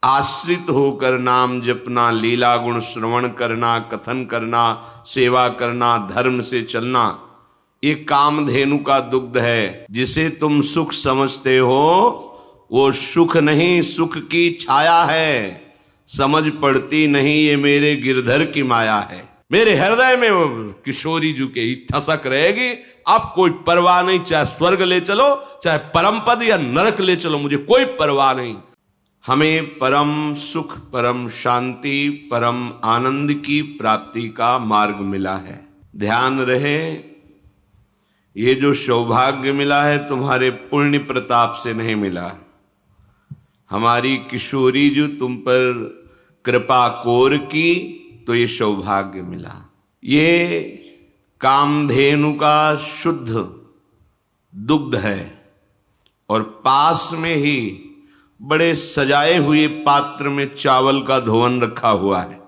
आश्रित होकर नाम जपना, लीला गुण श्रवण करना, कथन करना, सेवा करना, धर्म से चलना, ये कामधेनु का दुग्ध है। जिसे तुम सुख समझते हो वो सुख नहीं, सुख की छाया है। समझ पड़ती नहीं ये मेरे गिरधर की माया है। मेरे हृदय में वो किशोरी जी की ठसक रहेगी। अब कोई परवाह नहीं, चाहे स्वर्ग ले चलो, चाहे परम पद या नरक ले चलो, मुझे कोई परवाह नहीं। हमें परम सुख, परम शांति, परम आनंद की प्राप्ति का मार्ग मिला है। ध्यान रहे, ये जो सौभाग्य मिला है तुम्हारे पुण्य प्रताप से नहीं मिला। हमारी किशोरी जो तुम पर कृपा कोर की तो ये सौभाग्य मिला। ये कामधेनु का शुद्ध दुग्ध है और पास में ही बड़े सजाए हुए पात्र में चावल का धोवन रखा हुआ है।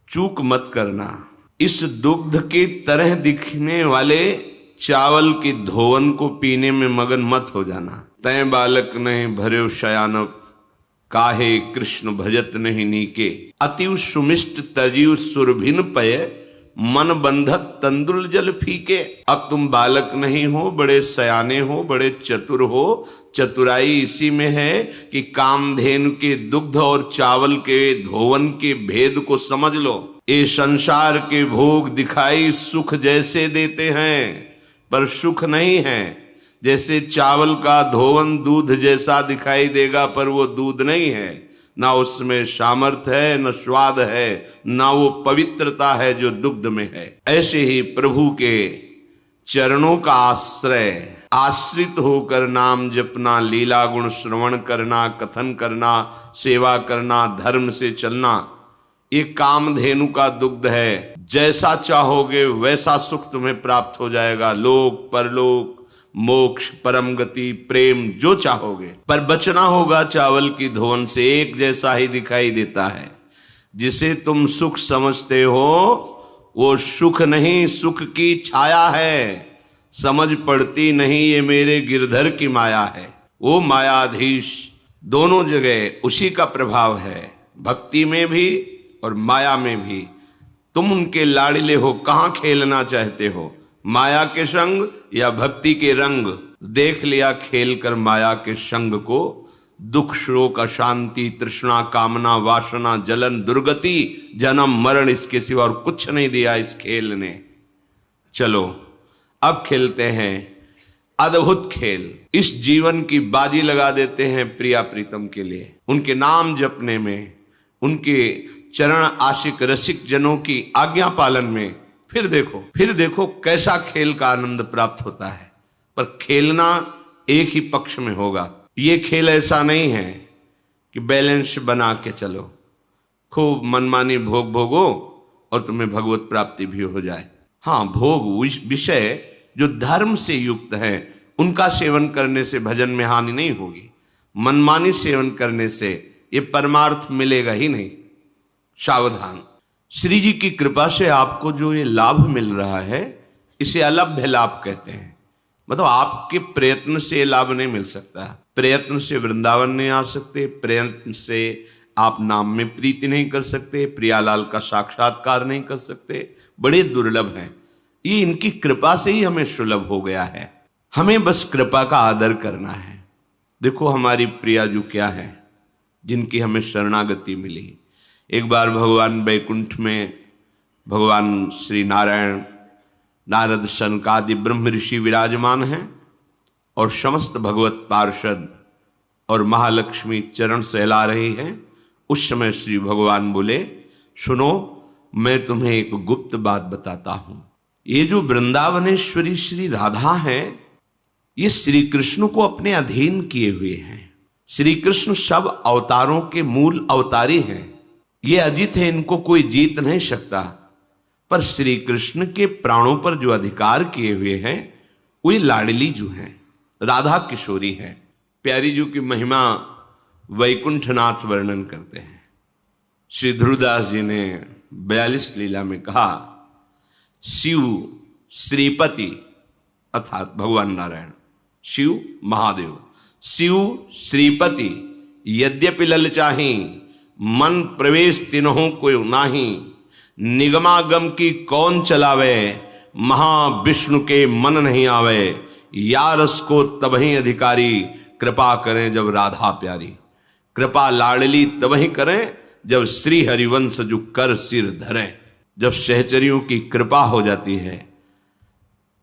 चूक मत करना। इस दुग्ध की तरह दिखने वाले चावल के धोवन को पीने में मगन मत हो जाना। तय बालक नहीं भर्यो शयानक, काहे कृष्ण भजत नहीं नीके। अतिव सुमिष्ट तजीव सुरभिन पय, मन बंधत तंदुल जल फीके। अब तुम बालक नहीं हो, बड़े सयाने हो, बड़े चतुर हो। चतुराई इसी में है कि कामधेनु के दुग्ध और चावल के धोवन के भेद को समझ लो। ये संसार के भोग दिखाई सुख जैसे देते हैं, पर सुख नहीं है। जैसे चावल का धोवन दूध जैसा दिखाई देगा, पर वो दूध नहीं है। ना उसमें सामर्थ्य है, न स्वाद है, ना वो पवित्रता है जो दुग्ध में है। ऐसे ही प्रभु के चरणों का आश्रय, आश्रित होकर नाम जपना, लीला गुण श्रवण करना, कथन करना, सेवा करना, धर्म से चलना, ये कामधेनु का दुग्ध है। जैसा चाहोगे वैसा सुख तुम्हें प्राप्त हो जाएगा। लोक परलोक, मोक्ष, परम गति, प्रेम, जो चाहोगे। पर बचना होगा चावल की धोवन से। एक जैसा ही दिखाई देता है। जिसे तुम सुख समझते हो वो सुख नहीं, सुख की छाया है। समझ पड़ती नहीं ये मेरे गिरधर की माया है। वो मायाधीश दोनों जगह उसी का प्रभाव है, भक्ति में भी और माया में भी। तुम उनके लाड़िले हो, कहाँ खेलना चाहते हो, माया के संग या भक्ति के रंग। देख लिया खेल कर माया के संग को। दुख, शोक, अशांति, तृष्णा, कामना, वासना, जलन, दुर्गति, जन्म, मरण, इसके सिवा और कुछ नहीं दिया इस खेल ने। चलो अब खेलते हैं अद्भुत खेल। इस जीवन की बाजी लगा देते हैं प्रिया प्रीतम के लिए। उनके नाम जपने में, उनके चरण आशिक रसिक जनों की आज्ञा पालन में। फिर देखो कैसा खेल का आनंद प्राप्त होता है। पर खेलना एक ही पक्ष में होगा। ये खेल ऐसा नहीं है कि बैलेंस बना के चलो, खूब मनमानी भोग भोगो और तुम्हें भगवत प्राप्ति भी हो जाए। हाँ, भोग विषय जो धर्म से युक्त है उनका सेवन करने से भजन में हानि नहीं होगी। मनमानी सेवन करने से ये परमार्थ मिलेगा ही नहीं। सावधान। श्री जी की कृपा से आपको जो ये लाभ मिल रहा है इसे अलभ्य लाभ कहते हैं। मतलब आपके प्रयत्न से लाभ नहीं मिल सकता। प्रयत्न से वृंदावन नहीं आ सकते, प्रयत्न से आप नाम में प्रीति नहीं कर सकते, प्रियालाल का साक्षात्कार नहीं कर सकते, बड़े दुर्लभ हैं। ये इनकी कृपा से ही हमें सुलभ हो गया है। हमें बस कृपा का आदर करना है। देखो हमारी प्रिया जो क्या है, जिनकी हमें शरणागति मिली। एक बार भगवान बैकुंठ में भगवान श्री नारायण, नारद, सनकादि ब्रह्म ऋषि विराजमान हैं और समस्त भगवत पार्षद और महालक्ष्मी चरण सहला रही हैं। उस समय श्री भगवान बोले, सुनो मैं तुम्हें एक गुप्त बात बताता हूं। ये जो वृंदावनेश्वरी श्री राधा है, ये श्री कृष्ण को अपने अधीन किए हुए हैं। श्री कृष्ण सब अवतारों के मूल अवतारी हैं। ये अजित है, इनको कोई जीत नहीं सकता। पर श्री कृष्ण के प्राणों पर जो अधिकार किए हुए हैं वो ये लाडली जो हैं, राधा किशोरी है। प्यारी जी की महिमा वैकुंठनाथ वर्णन करते हैं। श्री ध्रुवदास जी ने 42 लीला में कहा, शिव श्रीपति अर्थात भगवान नारायण, शिव महादेव, शिव श्रीपति यद्यपि ललचाही मन प्रवेश तिन्हों को नाही, निगमागम की कौन चलावे, महाविष्णु के मन नहीं आवे, या रस को तबही अधिकारी, कृपा करें जब राधा प्यारी। कृपा लाडली तबही करें जब श्री हरिवंश जो कर सिर धरें। जब सहचरियों की कृपा हो जाती है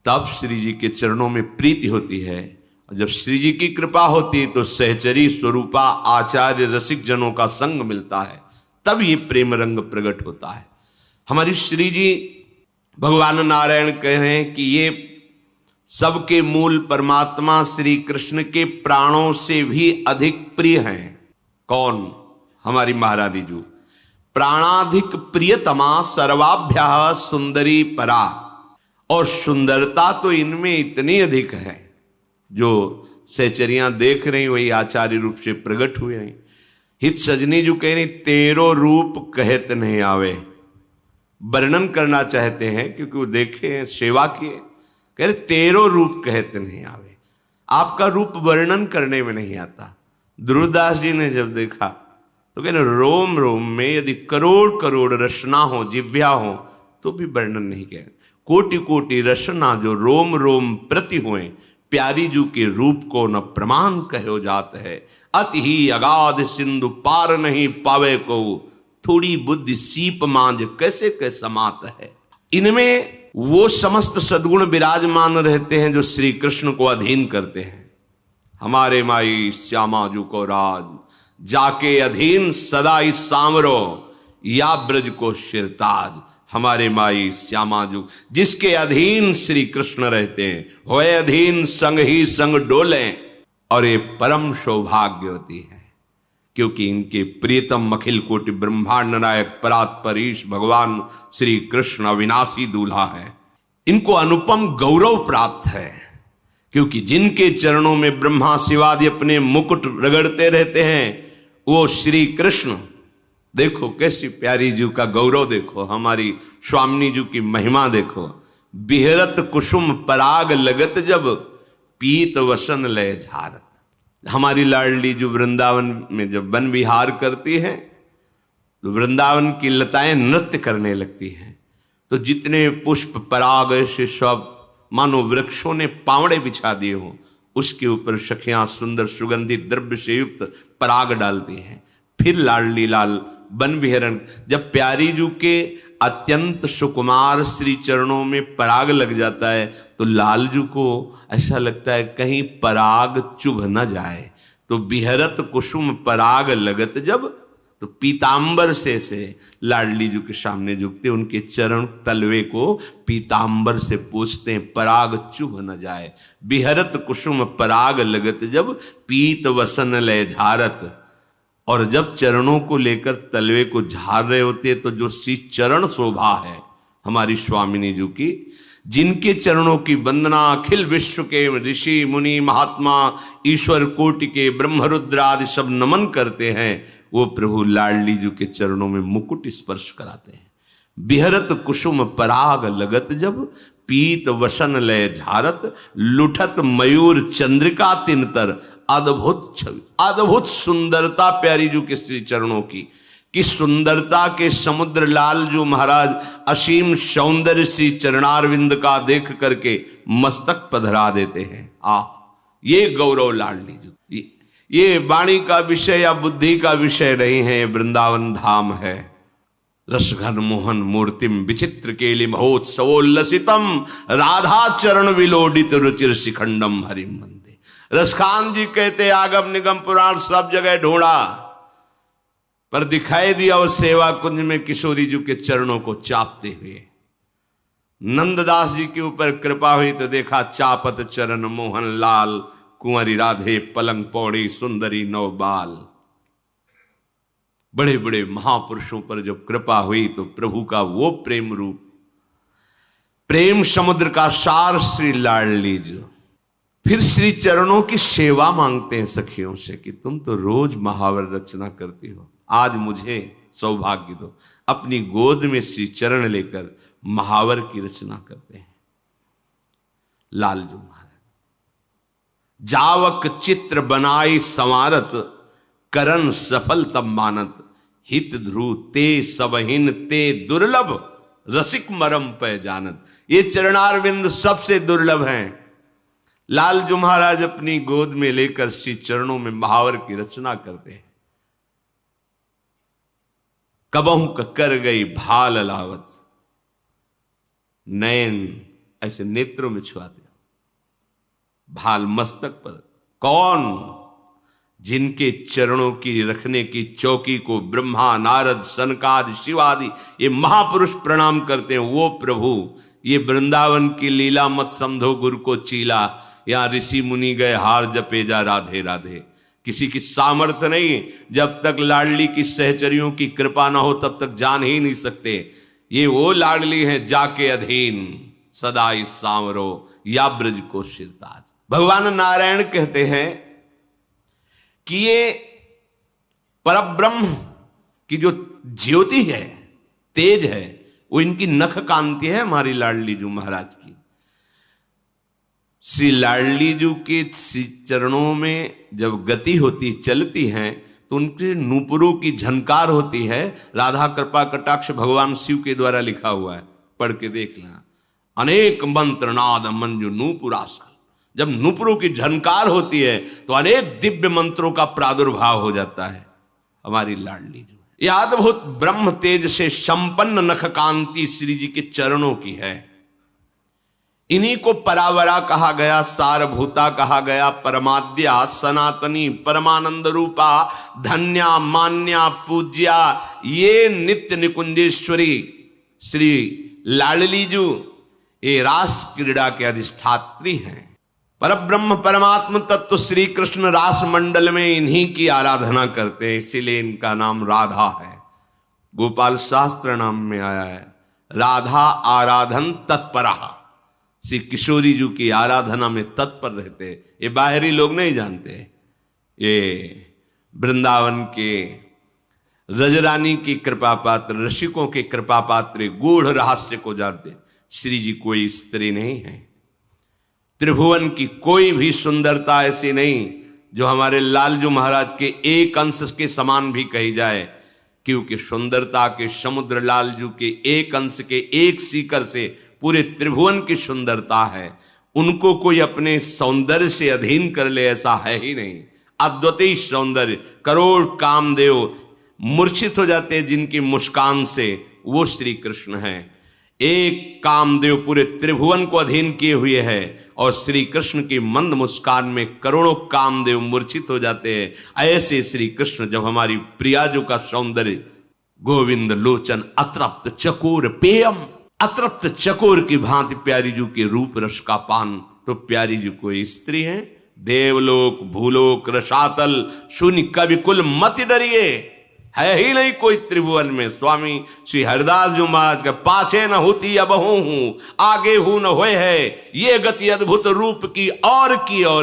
तब श्री जी के चरणों में प्रीति होती है, और जब श्री जी की कृपा होती है तो सहचरी स्वरूपा आचार्य रसिक जनों का संग मिलता है, तब ये प्रेम रंग प्रकट होता है। हमारी श्री जी भगवान नारायण कह रहे हैं कि ये सबके मूल परमात्मा श्री कृष्ण के प्राणों से भी अधिक प्रिय हैं। कौन? हमारी महारानी जी। प्राणाधिक प्रियतमा सर्वाभ्या सुंदरी परा। और सुंदरता तो इनमें इतनी अधिक है, जो सहचरियां देख रही वही आचार्य रूप से प्रकट हुए हैं। हित सजनी जो कह रही तेरो रूप कहत नहीं आवे, वर्णन करना चाहते हैं क्योंकि वो देखे सेवा किए, कह रहे तेरो रूप कहते नहीं आवे, आपका रूप वर्णन करने में नहीं आता। ध्रुवदास जी ने जब देखा तो कह रहे रोम रोम में यदि करोड़ करोड़ रचना हो, जिव्या हो, तो भी वर्णन नहीं किया। कोटि कोटि रचना जो रोम रोम प्रति हुए, प्यारी जू के रूप को न प्रमाण कहो जात है। अति ही अगाध सिंधु पार नहीं पावे को, थोड़ी बुद्धि सीप मांझ कैसे कैसे समात है। इनमें वो समस्त सद्गुण विराजमान रहते हैं जो श्री कृष्ण को अधीन करते हैं। हमारे माई श्यामा जू को राज, जाके अधीन सदा ही सांवरो, या ब्रज को शिरताज। हमारे माई श्यामा जू जिसके अधीन श्री कृष्ण रहते हैं, वह अधीन संग ही संग डोले, और ये परम सौभाग्यवती है क्योंकि इनके प्रियतम अखिल कोटि ब्रह्मांड नायक परात्परीश भगवान श्री कृष्ण अविनाशी दूल्हा है। इनको अनुपम गौरव प्राप्त है क्योंकि जिनके चरणों में ब्रह्मा शिवादि अपने मुकुट रगड़ते रहते हैं वो श्री कृष्ण। देखो कैसी प्यारी जू का गौरव, देखो हमारी स्वामिनी जू की महिमा देखो। बिहरत कुसुम पराग लगत जब, पीत वसन लय झारत। हमारी लाडली जो वृंदावन में जब वन विहार करती है तो वृंदावन की लताएं नृत्य करने लगती हैं, तो जितने पुष्प पराग से सब मानो वृक्षों ने पावड़े बिछा दिए हो, उसके ऊपर सखियां सुंदर सुगंधित द्रव्य से युक्त पराग डालती हैं। फिर लाडली लाल वन विहरण, जब प्यारी जू के अत्यंत सुकुमार श्री चरणों में पराग लग जाता है तो लालजू को ऐसा लगता है कहीं पराग चुभ न जाए, तो बिहरत कुसुम पराग लगत जब, तो पीतांबर से लाडली जू के सामने झुकते, उनके चरण तलवे को पीतांबर से पूछते हैं पराग चुभ न जाए। बिहरत कुसुम पराग लगत जब, पीत वसन लय झारत। और जब चरणों को लेकर तलवे को झाड़ रहे होते तो जो सी चरण शोभा है हमारी स्वामिनी जी की, जिनके चरणों की वंदना अखिल विश्व के ऋषि मुनि महात्मा ईश्वर कोटि के ब्रह्मरुद्र आदि सब नमन करते हैं, वो प्रभु लाडली जी के चरणों में मुकुट स्पर्श कराते हैं। बिहरत कुसुम पराग लगत जब, पीत वसन लय झारत। लुठत मयूर चंद्रिका तिनतर, अद्भुत छवि, अद्भुत सुंदरता प्यारी जू के श्री चरणों की, कि सुंदरता के समुद्र लाल जो महाराज असीम सौंदर्य श्री चरणारविंद का देख करके मस्तक पधरा देते हैं। ये गौरव लाडली जी, ये वाणी का विषय या बुद्धि का विषय नहीं है, वृंदावन धाम है। रसघन मोहन मूर्तिम विचित्र केलि महोत्सवोल्लसितम, राधा चरण विलोडित रुचिर शिखंडम हरिम वंदे। रसखान जी कहते आगम निगम पुराण सब जगह ढूंढा, पर दिखाई दिया उस सेवा कुंज में किशोरी जी के चरणों को चापते हुए। नंददास जी के ऊपर कृपा हुई तो देखा चापत चरण मोहन लाल, कुंवरी राधे पलंग पौड़ी सुंदरी नौ बाल। बड़े बड़े महापुरुषों पर जब कृपा हुई तो प्रभु का वो प्रेम रूप, प्रेम समुद्र का सार श्री लाडली जी। फिर श्री चरणों की सेवा मांगते हैं सखियों से कि तुम तो रोज महावर रचना करती हो, आज मुझे सौभाग्य दो। अपनी गोद में श्री चरण लेकर महावर की रचना करते हैं लालजू महाराज। जावक चित्र बनाई संवारत, करन सफल तब मानत, हित ध्रुव ते सबहिन ते दुर्लभ रसिक मरम पे जानत। ये चरणारविंद सबसे दुर्लभ हैं। लालजू महाराज अपनी गोद में लेकर श्री चरणों में महावर की रचना करते हैं। कबहू कर गई भाल लावत, नयन ऐसे नेत्रों में छुआते, भाल मस्तक पर। कौन? जिनके चरणों की रखने की चौकी को ब्रह्मा नारद सनकादि शिवादि ये महापुरुष प्रणाम करते हैं, वो प्रभु। ये वृंदावन की लीला मत समझो गुरु को चीला, यहां ऋषि मुनि गए हार जपे जा राधे राधे। किसी की सामर्थ्य नहीं, जब तक लाडली की सहचरियों की कृपा ना हो तब तक जान ही नहीं सकते। ये वो लाडली हैं जाके अधीन सदा इस सांवरो या ब्रज को शिरताज। भगवान नारायण कहते हैं कि ये परब्रह्म की जो ज्योति है, तेज है, वो इनकी नख कांति है हमारी लाडली जू महाराज की। श्री लाडली जू के चरणों में जब गति होती चलती हैं तो उनके नूपुरों की झनकार होती है। राधा कृपा कटाक्ष भगवान शिव के द्वारा लिखा हुआ है, पढ़ के देख लेना। अनेक मंत्र नाद मंजु नूपुरास्कल, जब नूपुरों की झनकार होती है तो अनेक दिव्य मंत्रों का प्रादुर्भाव हो जाता है। हमारी लाडली जो यह अद्भुत ब्रह्म तेज से संपन्न नख कांति श्री जी के चरणों की है। इन्हीं को परावरा कहा गया, सारभूता कहा गया, परमाद्या सनातनी परमानंद रूपा धन्या मान्या पूज्या। ये नित्य निकुंजेश्वरी श्री लाडली जू ये रास क्रीड़ा के अधिष्ठात्री हैं। परब्रह्म परमात्म तत्व श्री कृष्ण रास मंडल में इन्हीं की आराधना करते हैं, इसीलिए इनका नाम राधा है। गोपाल शास्त्र नाम में आया है राधा आराधन तत्परा। श्री किशोरी जी की आराधना में तत्पर रहते। ये बाहरी लोग नहीं जानते, ये वृंदावन के रजरानी की कृपा पात्र ऋषिकों के कृपा पात्र गूढ़ रहस्य को जानते। श्री जी कोई स्त्री नहीं है, त्रिभुवन की कोई भी सुंदरता ऐसी नहीं जो हमारे लालजू महाराज के एक अंश के समान भी कही जाए, क्योंकि सुंदरता के समुद्र लालजू के एक अंश के एक सीकर से पूरे त्रिभुवन की सुंदरता है। उनको कोई अपने सौंदर्य से अधीन कर ले ऐसा है ही नहीं। अद्वितीय सौंदर्य, करोड़ कामदेव मूर्छित हो जाते हैं जिनकी मुस्कान से, वो श्री कृष्ण हैं। एक कामदेव पूरे त्रिभुवन को अधीन किए हुए है और श्री कृष्ण की मंद मुस्कान में करोड़ों कामदेव मूर्छित हो जाते हैं। ऐसे श्री कृष्ण जब हमारी प्रियाजू का सौंदर्य गोविंद लोचन अतृप्त चकोर पेयम, अतृप्त चकोर की भांति प्यारी जू के रूप रस का पान, तो प्यारी जू कोई स्त्री है। देवलोक भूलोक रसातल शून्य कवि कुल मत डरिए, है ही नहीं कोई त्रिभुवन में। स्वामी श्री हरिदास जी महाराज के पाछे न होती अबहू हूं, आगे हूं न होए है, ये गति अद्भुत रूप की और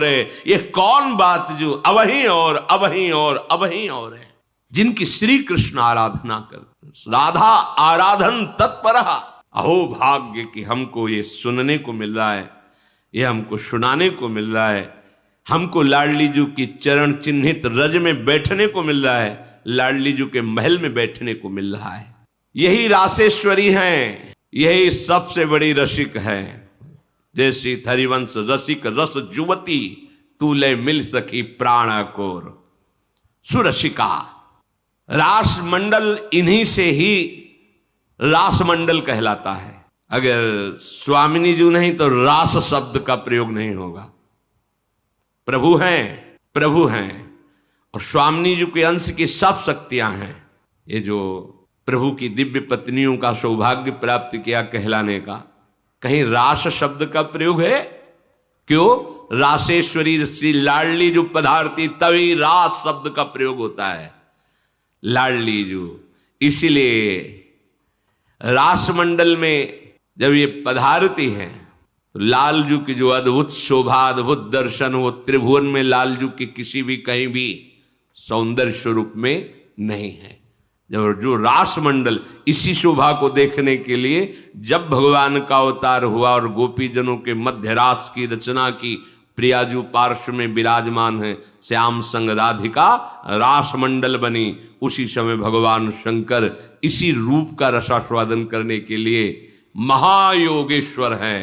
है। ये कौन बात जो अवहीं और अवहीं और अवहीं और है, जिनकी श्री कृष्ण आराधना करते। राधा आराधन तत्परा। अहो भाग्य कि हमको ये सुनने को मिल रहा है, ये हमको सुनाने को मिल रहा है, हमको लाडली जू की चरण चिन्हित रज में बैठने को मिल रहा है, लाडली जू के महल में बैठने को मिल रहा है। यही रासेश्वरी हैं, यही सबसे बड़ी रसिक है। जैसी हरिवंश रसिक रस जुवती, तू ले मिल सकी प्राण कोर सुरसिका। रास मंडल इन्हीं से ही रास मंडल कहलाता है। अगर स्वामिनी जी नहीं तो रास शब्द का प्रयोग नहीं होगा। प्रभु हैं, प्रभु हैं और स्वामिनी जी के अंश की सब शक्तियां हैं। ये जो प्रभु की दिव्य पत्नियों का सौभाग्य प्राप्त किया कहलाने का, कहीं रास शब्द का प्रयोग है? क्यों? रासेश्वरी श्री लाडली जो पधारती तभी रास शब्द का प्रयोग होता है। लाडली जो, इसीलिए रासमंडल में जब ये पधारती हैं तो लालजू की जो अद्भुत शोभा अद्भुत दर्शन वो त्रिभुवन में लालजू की किसी भी कहीं भी सौंदर्य स्वरूप में नहीं है। जब जो रासमंडल इसी शोभा को देखने के लिए जब भगवान का अवतार हुआ और गोपी जनों के मध्य रास की रचना की, प्रियाजू पार्श्व में विराजमान है, श्याम संग राधिका रास मंडल बनी। उसी समय भगवान शंकर इसी रूप का रसास्वादन करने के लिए महायोगेश्वर है,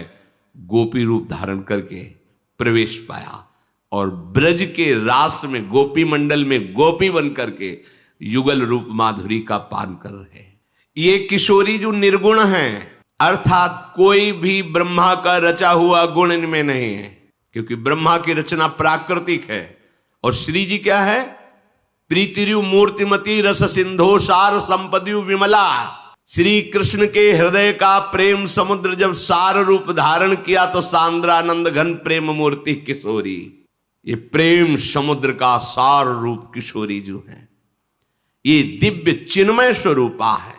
गोपी रूप धारण करके प्रवेश पाया और ब्रज के रास में गोपी मंडल में गोपी बन करके युगल रूप माधुरी का पान कर रहे हैं। ये किशोरी जो निर्गुण हैं, अर्थात कोई भी ब्रह्मा का रचा हुआ गुण इनमें नहीं है, क्योंकि ब्रह्मा की रचना प्राकृतिक है और श्री जी क्या है? प्रीतिरु मूर्तिमती रस सिंधो सार संपदियु विमला। श्री कृष्ण के हृदय का प्रेम समुद्र जब सार रूप धारण किया तो सांद्रानंद घन प्रेम मूर्ति किशोरी। ये प्रेम समुद्र का सार रूप किशोरी जो है, ये दिव्य चिन्मय स्वरूपा है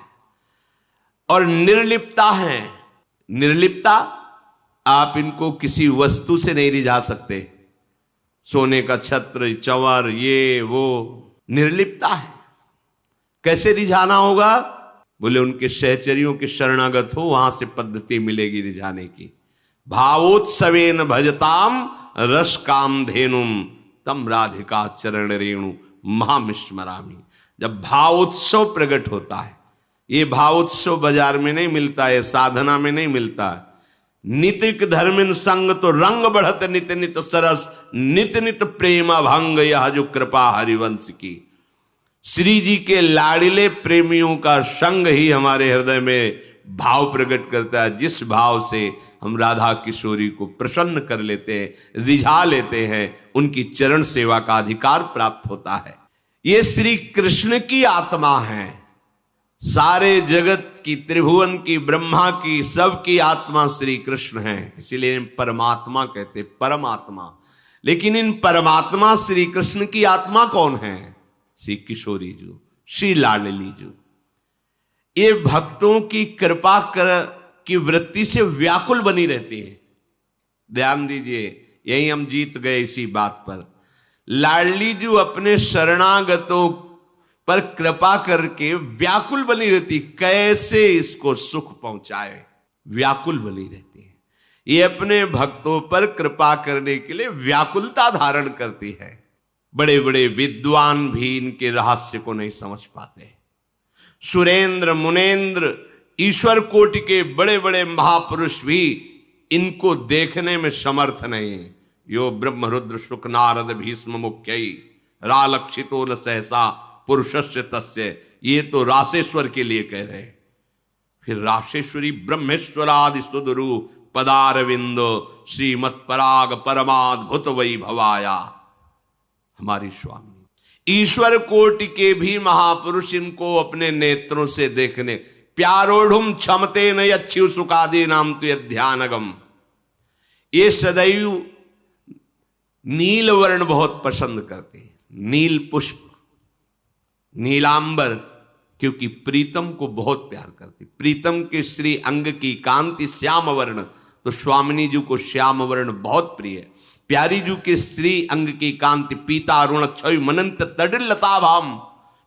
और निर्लिप्ता है। निर्लिप्ता, आप इनको किसी वस्तु से नहीं रिझा सकते, सोने का छत्र, चंवर, ये वो, निर्लिप्ता है। कैसे रिझाना होगा? बोले उनके सहचरियों के शरणागत हो, वहां से पद्धति मिलेगी रिझाने की। भावोत्सवेन भजताम रस काम धेनुम तम राधिका चरण रेणु महामिस्मरामी। जब भावोत्सव प्रकट होता है, ये भावोत्सव बाजार में नहीं मिलता है, साधना में नहीं मिलता है। नितिक धर्मिन संग तो रंग बढ़त नित नित सरस, नित नित प्रेम भंग यह जो कृपा हरिवंश की। श्री जी के लाड़िले प्रेमियों का संग ही हमारे हृदय में भाव प्रकट करता है, जिस भाव से हम राधा किशोरी को प्रसन्न कर लेते हैं, रिझा लेते हैं, उनकी चरण सेवा का अधिकार प्राप्त होता है। ये श्री कृष्ण की आत्मा है, सारे जगत की, त्रिभुवन की, ब्रह्मा की, सबकी आत्मा श्री कृष्ण है, इसीलिए परमात्मा कहते, परमात्मा। लेकिन इन परमात्मा श्री कृष्ण की आत्मा कौन है? श्री किशोरी जो, श्री लाडली जो। ये भक्तों की कृपा की वृत्ति से व्याकुल बनी रहती है। ध्यान दीजिए, यही हम जीत गए इसी बात पर। लाडली जो अपने शरणागतों पर कृपा करके व्याकुल बनी रहती, कैसे इसको सुख पहुंचाए, व्याकुल बनी रहती है। ये अपने भक्तों पर कृपा करने के लिए व्याकुलता धारण करती है। बड़े बड़े विद्वान भी इनके रहस्य को नहीं समझ पाते। सुरेंद्र, मुनेन्द्र, ईश्वर कोटि के बड़े बड़े महापुरुष भी इनको देखने में समर्थ नहीं है। यो ब्रह्म रुद्र शुक नारद भीष्म मुख्यई रालक्षितो न सहसा पुरुषस्य तस्य। ये तो रासेश्वर के लिए कह रहे हैं। फिर रासेश्वरी ब्रह्मेश्वरादि सुदरु पदारविंदो श्रीमत् पराग परमाद्भुत वैभवाया। हमारी स्वामी ईश्वर कोटि के भी महापुरुष इनको अपने नेत्रों से देखने, प्यारोढ़ुम क्षमते न अच्छी सुखादि नाम तो ध्यानगम। ये सदैव नील वर्ण बहुत पसंद करते हैं, नील पुष्प, नीलांबर, क्योंकि प्रीतम को बहुत प्यार करते। प्रीतम के श्री अंग की कांति श्याम वर्ण, तो स्वामिनी जी को श्याम वर्ण बहुत प्रिय है। प्यारी जी के श्री अंग की कांति पीता अरुण क्षय मनंत तडिलता भाम,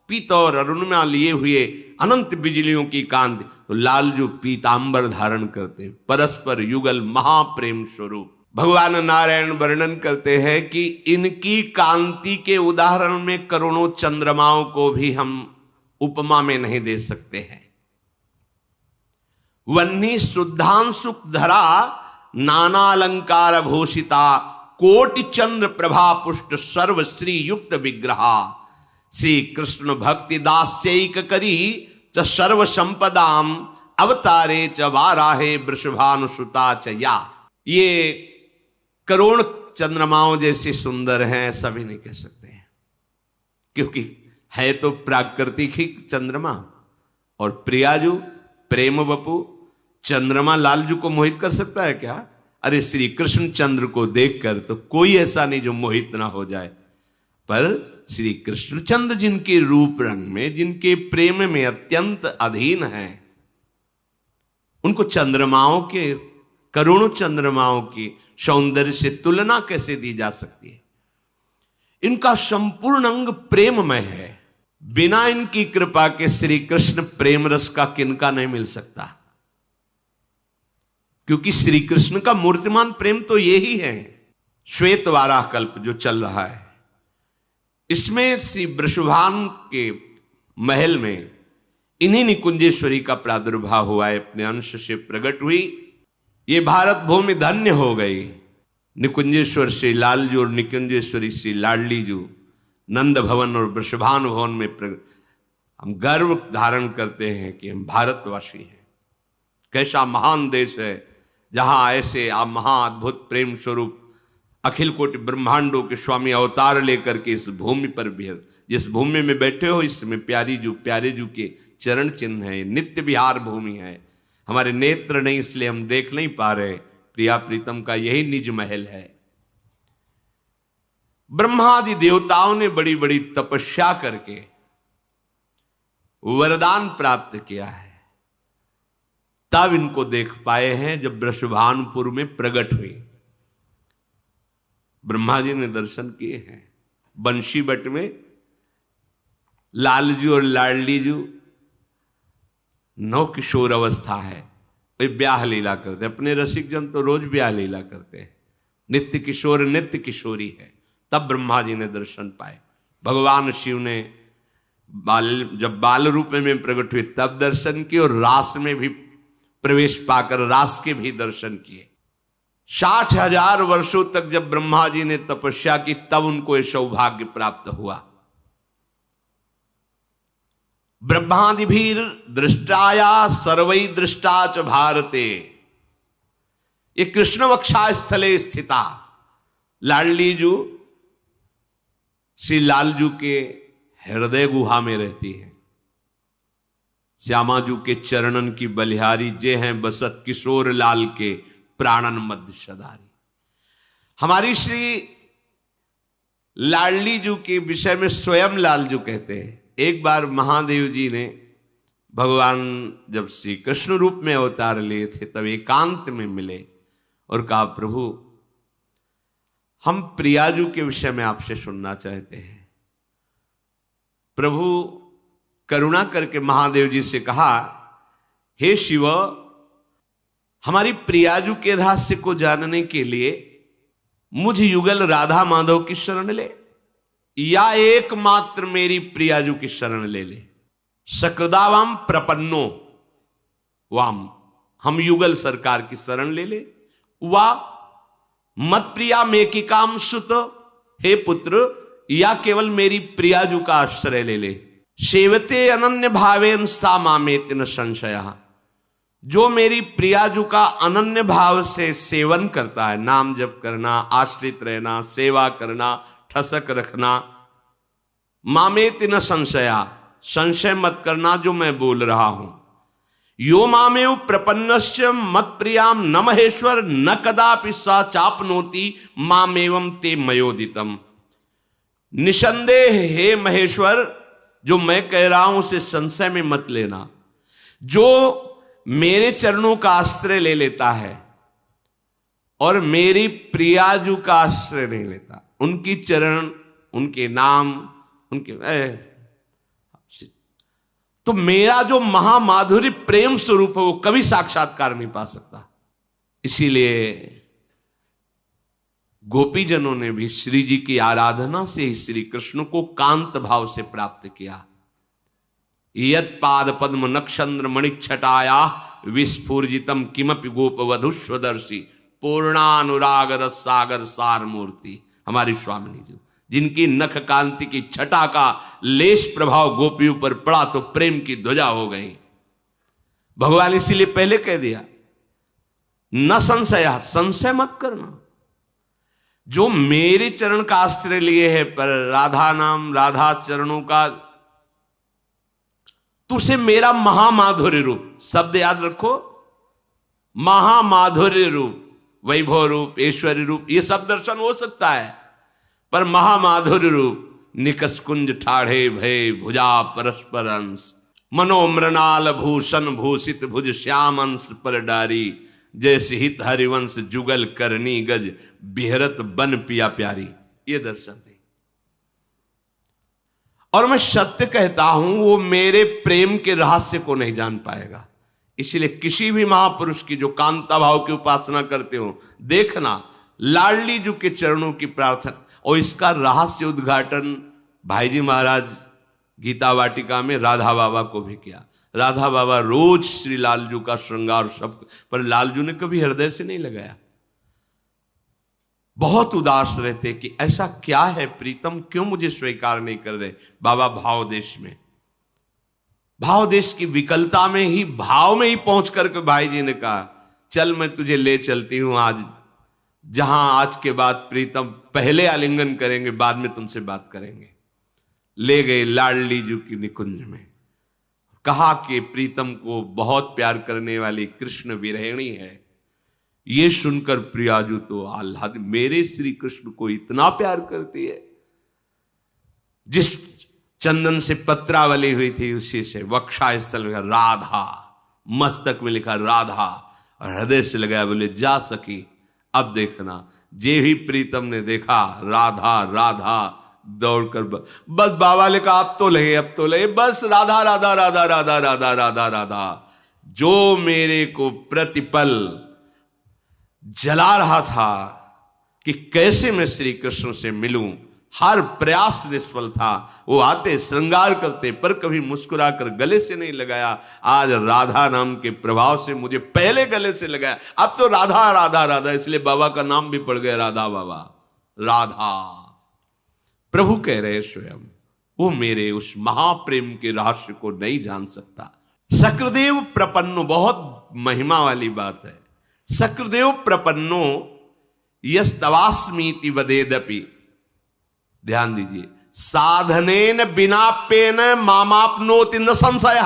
पीता और अरुण में लिए हुए अनंत बिजलियों की कांति, तो लाल जो पीतांबर धारण करते, परस्पर युगल महाप्रेम स्वरूप। भगवान नारायण वर्णन करते हैं कि इनकी कांति के उदाहरण में करोड़ों चंद्रमाओं को भी हम उपमा में नहीं दे सकते हैं। वन्नी शुद्धांशु धरा नाना अलंकार भूषिता, कोटि चंद्र प्रभा पुष्ट सर्व श्री युक्त विग्रहा। श्री कृष्ण भक्ति दास्यैक करी च सर्व संपदाम, अवतारे च वाराहे वृषभानुसुता च या। ये करोड़ चंद्रमाओं जैसे सुंदर हैं ऐसा भी नहीं कह सकते हैं, क्योंकि है तो प्राकृतिक ही चंद्रमा। और प्रियाजू प्रेम बपू चंद्रमा लालजू को मोहित कर सकता है क्या? अरे श्री कृष्ण चंद्र को देखकर तो कोई ऐसा नहीं जो मोहित ना हो जाए। पर श्री कृष्ण चंद्र जिनके रूप रंग में, जिनके प्रेम में अत्यंत अधीन है, उनको चंद्रमाओं के, करोड़ों चंद्रमाओं की सौंदर्य से तुलना कैसे दी जा सकती है? इनका संपूर्ण अंग प्रेममय है। बिना इनकी कृपा के श्री कृष्ण प्रेम रस का किनका नहीं मिल सकता, क्योंकि श्री कृष्ण का मूर्तिमान प्रेम तो यही है। श्वेत वाराह कल्प जो चल रहा है, इसमें श्री वृषभान के महल में इन्हीं निकुंजेश्वरी का प्रादुर्भाव हुआ है, अपने अंश से प्रकट हुई। ये भारत भूमि धन्य हो गई। निकुंजेश्वर श्री लालजू और निकुंजेश्वरी श्री लाडलीजू नंद भवन और वृषभान भवन में हम गर्व धारण करते हैं कि हम भारतवासी हैं। कैसा महान देश है जहां ऐसे आप महाअद्भुत प्रेम स्वरूप अखिल कोटि ब्रह्मांडों के स्वामी अवतार लेकर के इस भूमि पर भी, जिस भूमि में बैठे हो इसमें प्यारे जू के चरण चिन्ह है। नित्य विहार भूमि है। हमारे नेत्र नहीं इसलिए हम देख नहीं पा रहे। प्रिया प्रीतम का यही निज महल है। ब्रह्मादि देवताओं ने बड़ी बड़ी तपस्या करके वरदान प्राप्त किया है, तब इनको देख पाए हैं जब वृषभानपुर में प्रकट हुई। ब्रह्मा जी ने दर्शन किए हैं। बंशी बट में लालजू और लाडलीजू नौ किशोर अवस्था है, वे ब्याह लीला करते। अपने रसिक जन तो रोज ब्याह लीला करते हैं। नित्य किशोर नित्य किशोरी है। तब ब्रह्मा जी ने दर्शन पाए। भगवान शिव ने जब बाल रूप में प्रकट हुए तब दर्शन किए, और रास में भी प्रवेश पाकर रास के भी दर्शन किए। 60,000 वर्षों तक जब ब्रह्मा जी ने तपस्या की तब उनको यह सौभाग्य प्राप्त हुआ। ब्रह्मादिभीर दृष्टाया सर्वै दृष्टा च भारते, ये कृष्ण वक्षा स्थले स्थिता। लाडलीजू श्री लालजू के हृदय गुहा में रहती है। श्यामाजू के चरणन की बलिहारी जे हैं बसत किशोर लाल के प्राणन मध्य सदारी। हमारी श्री लाडलीजू के विषय में स्वयं लालजू कहते हैं, एक बार महादेव जी ने भगवान जब श्री कृष्ण रूप में अवतार लिए थे तब एकांत में मिले और कहा, प्रभु हम प्रियाजू के विषय में आपसे सुनना चाहते हैं। प्रभु करुणा करके महादेव जी से कहा, हे शिव, हमारी प्रियाजू के रहस्य को जानने के लिए मुझ युगल राधा माधव की शरण ले, या एकमात्र मेरी प्रियाजू की शरण ले ले। सकृदावाम प्रपन्नो वाम, हम युगल सरकार की शरण ले ले। वा मत प्रिया मेकिकाम सुत, हे पुत्र, या केवल मेरी प्रियाजू का आश्रय ले ले। सेवते अनन्य भावेन सा मामेति न संशयः, जो मेरी प्रियाजू का अनन्य भाव से सेवन करता है, नाम जप करना, आश्रित रहना, सेवा करना, ठसक रखना, मामेति न संशया, संशय मत करना जो मैं बोल रहा हूं। यो मामेव प्रपन्नश्च मत प्रियाम न महेश्वर न कदापि सा चापनोति मामेवं ते मयोदितम। निसंदेह हे महेश्वर, जो मैं कह रहा हूं उसे संशय में मत लेना। जो मेरे चरणों का आश्रय ले लेता है और मेरी प्रियाजू का आश्रय नहीं लेता, उनकी चरण, उनके नाम, उनके तो मेरा जो महामाधुर्य प्रेम स्वरूप है वो कभी साक्षात्कार नहीं पा सकता। इसीलिए गोपीजनों ने भी श्री जी की आराधना से ही श्री कृष्ण को कांत भाव से प्राप्त किया। यत् पाद पद्म नक्षत्र मणिच्छटाया विस्फूर्जितम किमपि गोप वधुस्वदर्शी पूर्णानुराग रस सागर सार मूर्ति। हमारी स्वामिनी जी, जिनकी नख कांति की छटा का लेश प्रभाव गोपियों पर पड़ा तो प्रेम की ध्वजा हो गई। भगवान इसीलिए पहले कह दिया, न संशय, संशय मत करना। जो मेरे चरण का आश्रय लिए है, पर राधा नाम, राधा चरणों का, तुझे मेरा महामाधुर्य रूप, शब्द याद रखो, महामाधुर्य रूप, वैभव रूप, ऐश्वर्य रूप, ये सब दर्शन हो सकता है, पर महामाधुर्य रूप निकस कुंज ठाढ़े भय भुजा परस्पर अंश, मनोमृणाल भूषण भूषित भुज श्याम अंश पर डारी, जैसे हित हरिवंश जुगल करनी गज बिहरत बन पिया प्यारी। ये दर्शन है। और मैं सत्य कहता हूं, वो मेरे प्रेम के रहस्य को नहीं जान पाएगा। इसलिए किसी भी महापुरुष की जो कांता भाव की उपासना करते हो, देखना लाडली जी के चरणों की प्रार्थना। और इसका रहस्य उद्घाटन भाई जी महाराज गीता वाटिका में राधा बाबा को भी किया। राधा बाबा रोज श्री लालजू का श्रृंगार सब, पर लालजू ने कभी हृदय से नहीं लगाया। बहुत उदास रहते कि ऐसा क्या है प्रीतम, क्यों मुझे स्वीकार नहीं कर रहे। बाबा भाव देश में, भाव देश की विकलता में ही, भाव में ही पहुंच करके भाई जी ने कहा चल मैं तुझे ले चलती हूं आज, जहां आज के बाद प्रीतम पहले आलिंगन करेंगे, बाद में तुमसे बात करेंगे। ले गए लाडली जी की निकुंज में। कहा कि प्रीतम को बहुत प्यार करने वाली कृष्ण विरहिणी है। ये सुनकर प्रियाजू तो आह्लाद, मेरे श्री कृष्ण को इतना प्यार करती है। जिस चंदन से पत्रावली हुई थी उसी से वक्षा स्थल में राधा, मस्तक में लिखा राधा, और हृदय से लगाया, बोले जा सकी अब देखना। जे ही प्रीतम ने देखा राधा राधा, दौड़कर बस बाबा ने कहा अब तो लगे बस राधा राधा राधा राधा राधा राधा राधा। जो मेरे को प्रतिपल जला रहा था कि कैसे मैं श्री कृष्ण से मिलूं, हर प्रयास निष्फल था। वो आते श्रृंगार करते पर कभी मुस्कुराकर गले से नहीं लगाया। आज राधा नाम के प्रभाव से मुझे पहले गले से लगाया, अब तो राधा राधा राधा, इसलिए बाबा का नाम भी पड़ गया राधा बाबा। राधा प्रभु कह रहे स्वयं, वो मेरे उस महाप्रेम के रहस्य को नहीं जान सकता। सक्रदेव प्रपन्नो, बहुत महिमा वाली बात है। सक्रदेव प्रपन्नो यस्तवास्मीति वदेदपि, ध्यान दीजिए, साधनेन बिनापेन मामापनोति न संशय।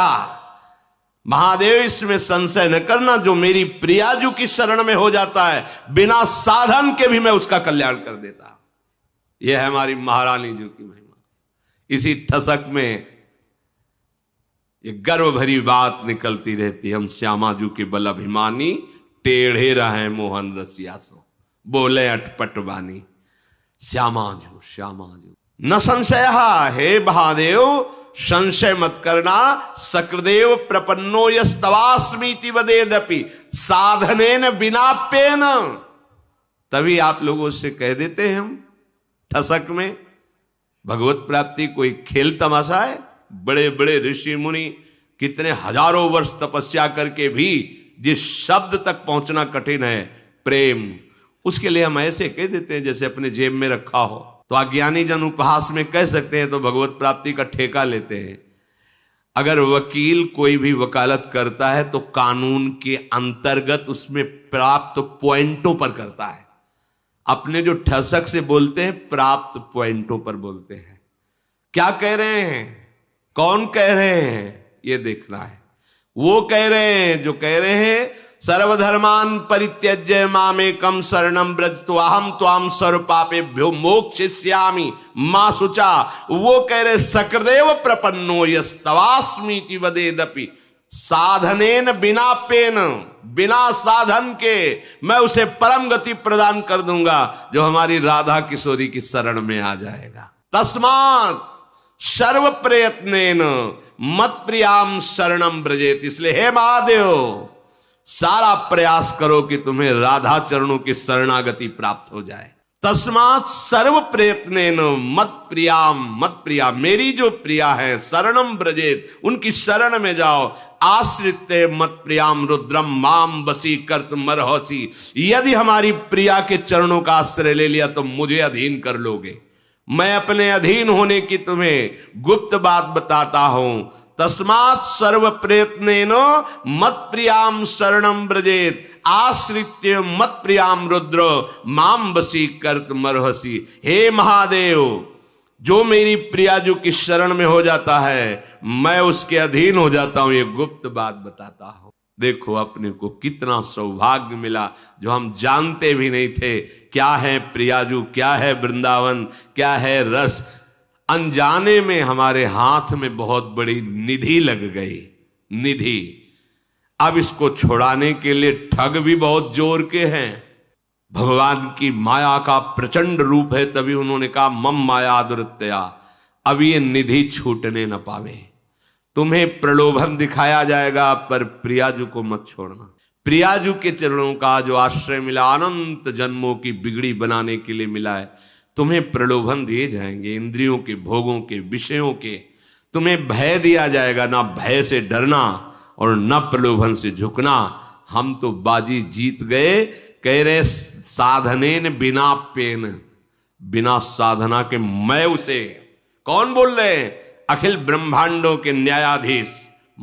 महादेव इसमें संशय न करना, जो मेरी प्रियाजू की शरण में हो जाता है बिना साधन के भी मैं उसका कल्याण कर देता। यह है हमारी महारानी जी की महिमा। इसी ठसक में ये गर्व भरी बात निकलती रहती, हम श्यामाजू के बल अभिमानी, टेढ़े रहे मोहन रसिया सो, बोले अटपट बानी। श्यामाजू श्यामाजू न संशय, हे महादेव संशय मत करना। सक्रदेव प्रपन्नो यस्तवास्मीति वदेदपि साधनेन बिनापेन। तभी आप लोगों से कह देते हैं हम ठसक में, भगवत प्राप्ति कोई खेल तमाशा है। बड़े बड़े ऋषि मुनि कितने हजारों वर्ष तपस्या करके भी जिस शब्द तक पहुंचना कठिन है, प्रेम, उसके लिए हम ऐसे कह देते हैं जैसे अपने जेब में रखा हो। तो अज्ञानी जन उपहास में कह सकते हैं, तो भगवत प्राप्ति का ठेका लेते हैं। अगर वकील कोई भी वकालत करता है तो कानून के अंतर्गत उसमें प्राप्त पॉइंटों पर करता है। अपने जो ठसक से बोलते हैं प्राप्त पॉइंटों पर बोलते हैं। क्या कह रहे हैं, कौन कह रहे हैं, ये देखना है। वो कह रहे हैं जो कह रहे हैं सर्वधर्मान परित्यज्य मामेकम शरणं व्रज त्वाहम त्वाम सर्व पापेभ्यो मोक्षयिष्यामि मा शुचा। वो कह रहे सक्रदेव प्रपन्नो यस्तवास्मीति वदेदपि साधनेन बिना पेन, बिना साधन के मैं उसे परम गति प्रदान कर दूंगा जो हमारी राधा किशोरी की शरण में आ जाएगा। तस्मात् सर्व प्रयत्नेन मत प्रियाम शरणम ब्रजेत। इसलिए हे महादेव सारा प्रयास करो कि तुम्हें राधा चरणों की शरणागति प्राप्त हो जाए। तस्मात् सर्व प्रयत्नेन मत प्रिया, मेरी जो प्रिया है शरणम ब्रजेत, उनकी शरण में जाओ। आश्रित्य मत प्रियाम रुद्रम माम वसी कर्तुम अर्हसि। यदि हमारी प्रिया के चरणों का आश्रय ले लिया तो मुझे अधीन कर लोगे। मैं अपने अधीन होने की तुम्हें गुप्त बात बताता हूं। तस्मात् सर्व प्रयत्नेन मत प्रियाम शरणं ब्रजेत आश्रित्य मत प्रियाम रुद्र माम वसी कर्तुम अर्हसि। हे महादेव, जो मेरी प्रियाजू की शरण में हो जाता है मैं उसके अधीन हो जाता हूं। ये गुप्त बात बताता हूं। देखो अपने को कितना सौभाग्य मिला जो हम जानते भी नहीं थे। क्या है प्रियाजू, क्या है वृंदावन, क्या है रस। अनजाने में हमारे हाथ में बहुत बड़ी निधि लग गई, निधि। अब इसको छुड़ाने के लिए ठग भी बहुत जोर के हैं। भगवान की माया का प्रचंड रूप है, तभी उन्होंने कहा मम माया दुरत्या। अब ये निधि छूटने न पावे। तुम्हें प्रलोभन दिखाया जाएगा पर प्रियाजू को मत छोड़ना। प्रियाजू के चरणों का जो आश्रय मिला, अनंत जन्मों की बिगड़ी बनाने के लिए मिला है। तुम्हें प्रलोभन दिए जाएंगे, इंद्रियों के, भोगों के, विषयों के। तुम्हें भय दिया जाएगा, ना भय से डरना और न प्रलोभन से झुकना। हम तो बाजी जीत गए। कह रहे साधनेन बिना पेन, बिना साधना के मैं उसे। कौन बोल रहे हैं? अखिल ब्रह्मांडों के न्यायाधीश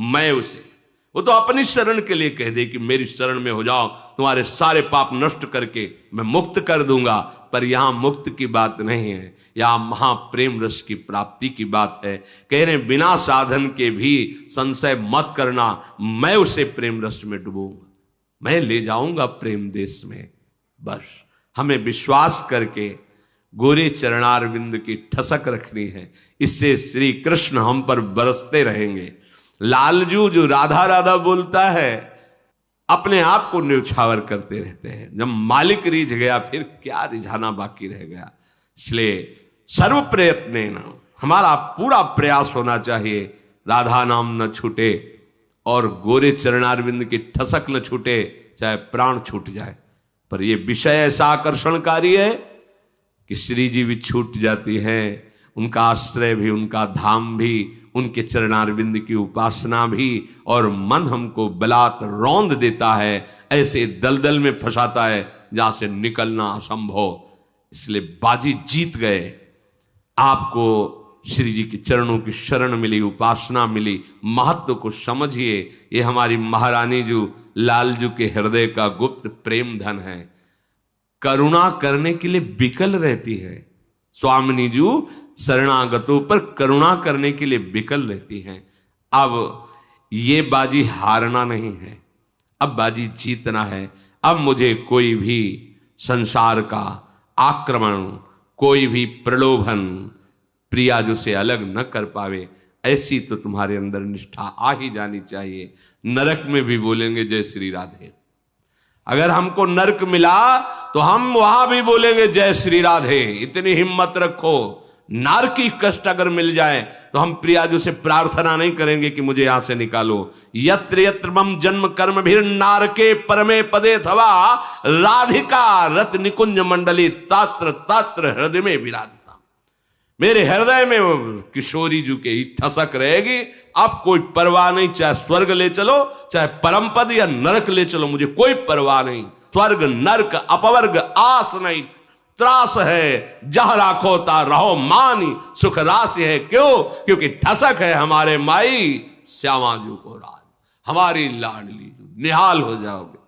मैं उसे। वो तो अपनी शरण के लिए कह दे कि मेरी शरण में हो जाओ, तुम्हारे सारे पाप नष्ट करके मैं मुक्त कर दूंगा। पर यहां मुक्त की बात नहीं है, यहां महाप्रेम रस की प्राप्ति की बात है। कह रहे बिना साधन के भी संशय मत करना, मैं उसे प्रेम रस में डुबूंगा, मैं ले जाऊंगा प्रेम देश में। बस हमें विश्वास करके गोरे चरणारविंद की ठसक रखनी है, इससे श्री कृष्ण हम पर बरसते रहेंगे। लालजू जो राधा राधा बोलता है, अपने आप को न्यौछावर करते रहते हैं। जब मालिक रिझ गया फिर क्या रिझाना बाकी रह गया। इसलिए सर्व प्रयत्न, हमारा पूरा प्रयास होना चाहिए राधा नाम न छूटे और गोरे चरणारविंद की ठसक न छूटे, चाहे प्राण छूट जाए। पर यह विषय ऐसा आकर्षणकारी है कि श्री जी भी छूट जाती है, उनका आश्रय भी, उनका धाम भी, उनके चरणारविंद की उपासना भी, और मन हमको बलात् रौंद देता है, ऐसे दलदल में फंसाता है जहां से निकलना असंभव। इसलिए बाजी जीत गए। आपको श्री जी के चरणों की शरण मिली, उपासना मिली, महत्व को समझिए। ये हमारी महारानी जो लालजू के हृदय का गुप्त प्रेम धन है। करुणा करने के लिए विकल रहती है स्वामिनी जी, शरणागतों पर करुणा करने के लिए विकल रहती हैं। अब ये बाजी हारना नहीं है, अब बाजी जीतना है। अब मुझे कोई भी संसार का आक्रमण, कोई भी प्रलोभन प्रियाजू से अलग न कर पावे, ऐसी तो तुम्हारे अंदर निष्ठा आ ही जानी चाहिए। नरक में भी बोलेंगे जय श्री राधे। अगर हमको नरक मिला तो हम वहां भी बोलेंगे जय श्री राधे। इतनी हिम्मत रखो। नारकी कष्ट अगर मिल जाए तो हम प्रियाजू से प्रार्थना नहीं करेंगे कि मुझे यहां से निकालो। यत्र यत्र मम जन्म कर्म भीर नारके परमे पदे थवा राधिका रत निकुंज मंडली तात्र तात्र हृदय में विराजिता। मेरे हृदय में किशोरी जी की ठसक रहेगी। अब कोई परवाह नहीं, चाहे स्वर्ग ले चलो, चाहे परम पद या नरक ले चलो, मुझे कोई परवाह नहीं। स्वर्ग नरक अपवर्ग आस नहीं, त्रास है जह राखो ता रहो मानी, सुख राशि है क्यों, क्योंकि ठसक है हमारे माई श्यामा जू को राज। हमारी लाडली निहाल हो जाओगे।